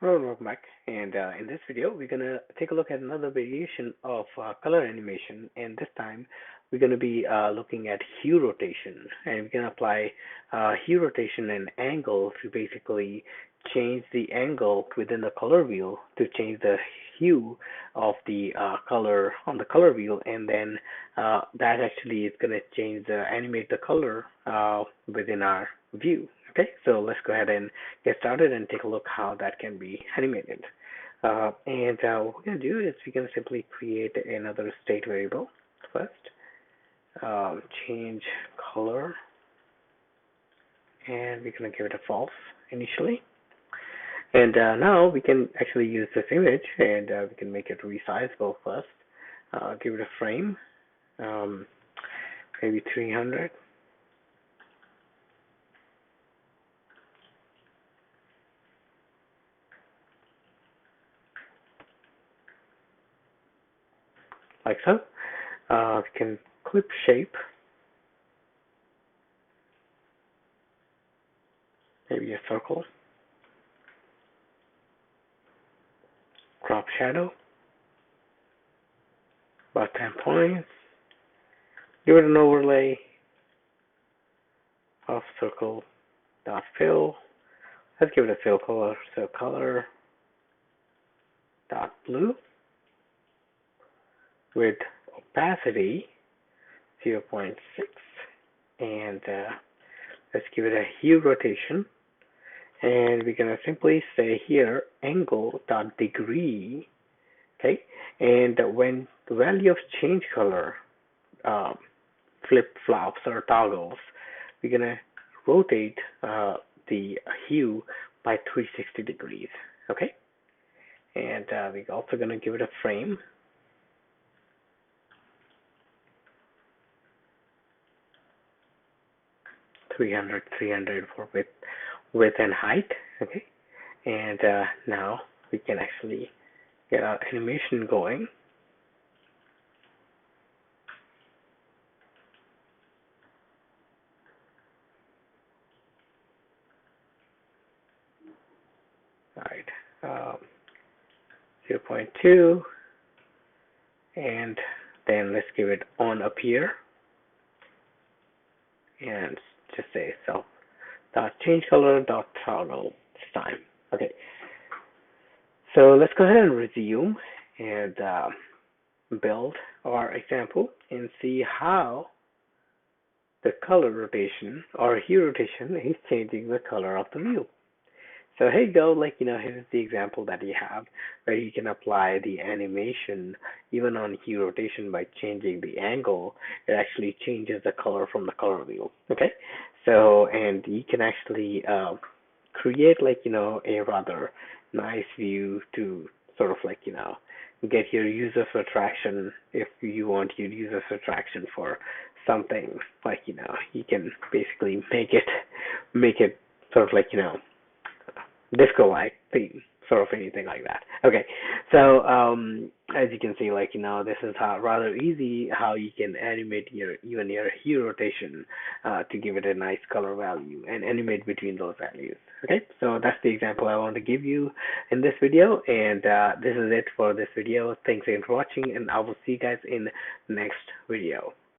Hello, welcome back. And in this video, we're gonna take a look at another variation of color animation. And this time, we're gonna be looking at hue rotation, and we can apply hue rotation and angle to basically change the angle within the color wheel to change the hue of the color on the color wheel, and then that actually is gonna change the animate the color within our view. Okay, so let's go ahead and get started and take a look how that can be animated. And what we're going to do is we're going to simply create another state variable first, change color, and we're going to give it a false initially. And now we can actually use this image and we can make it resizable first. Give it a frame, maybe 300. Like so. We can clip shape, maybe a circle, crop shadow, about 10 points, give it an overlay of circle dot fill. Let's give it a fill color, so color dot blue with opacity 0.6, and let's give it a hue rotation, and we're gonna simply say here angle dot degree. Okay, and when the value of change color flip flops or toggles, we're gonna rotate the hue by 360 degrees. Okay, and we're also gonna give it a frame. 300 for width and height. Okay, and now we can actually get our animation going. All right, 0.2, and then let's give it on appear, and just say self dot change color dot toggle this time. Okay, so let's go ahead and resume and build our example and see how the color rotation or hue rotation is changing the color of the view. So here you go, here's the example that you have where you can apply the animation even on hue rotation by changing the angle. It actually changes the color from the color wheel. Okay, so and you can actually create a rather nice view to sort of get your user attraction. If you want your user attraction for something, you can basically make it sort of disco-like theme, sort of anything like that. Okay, so as you can see, this is how rather easy how you can animate even your hue rotation to give it a nice color value and animate between those values. Okay, so that's the example I want to give you in this video, and this is it for this video. Thanks again for watching, and I will see you guys in next video.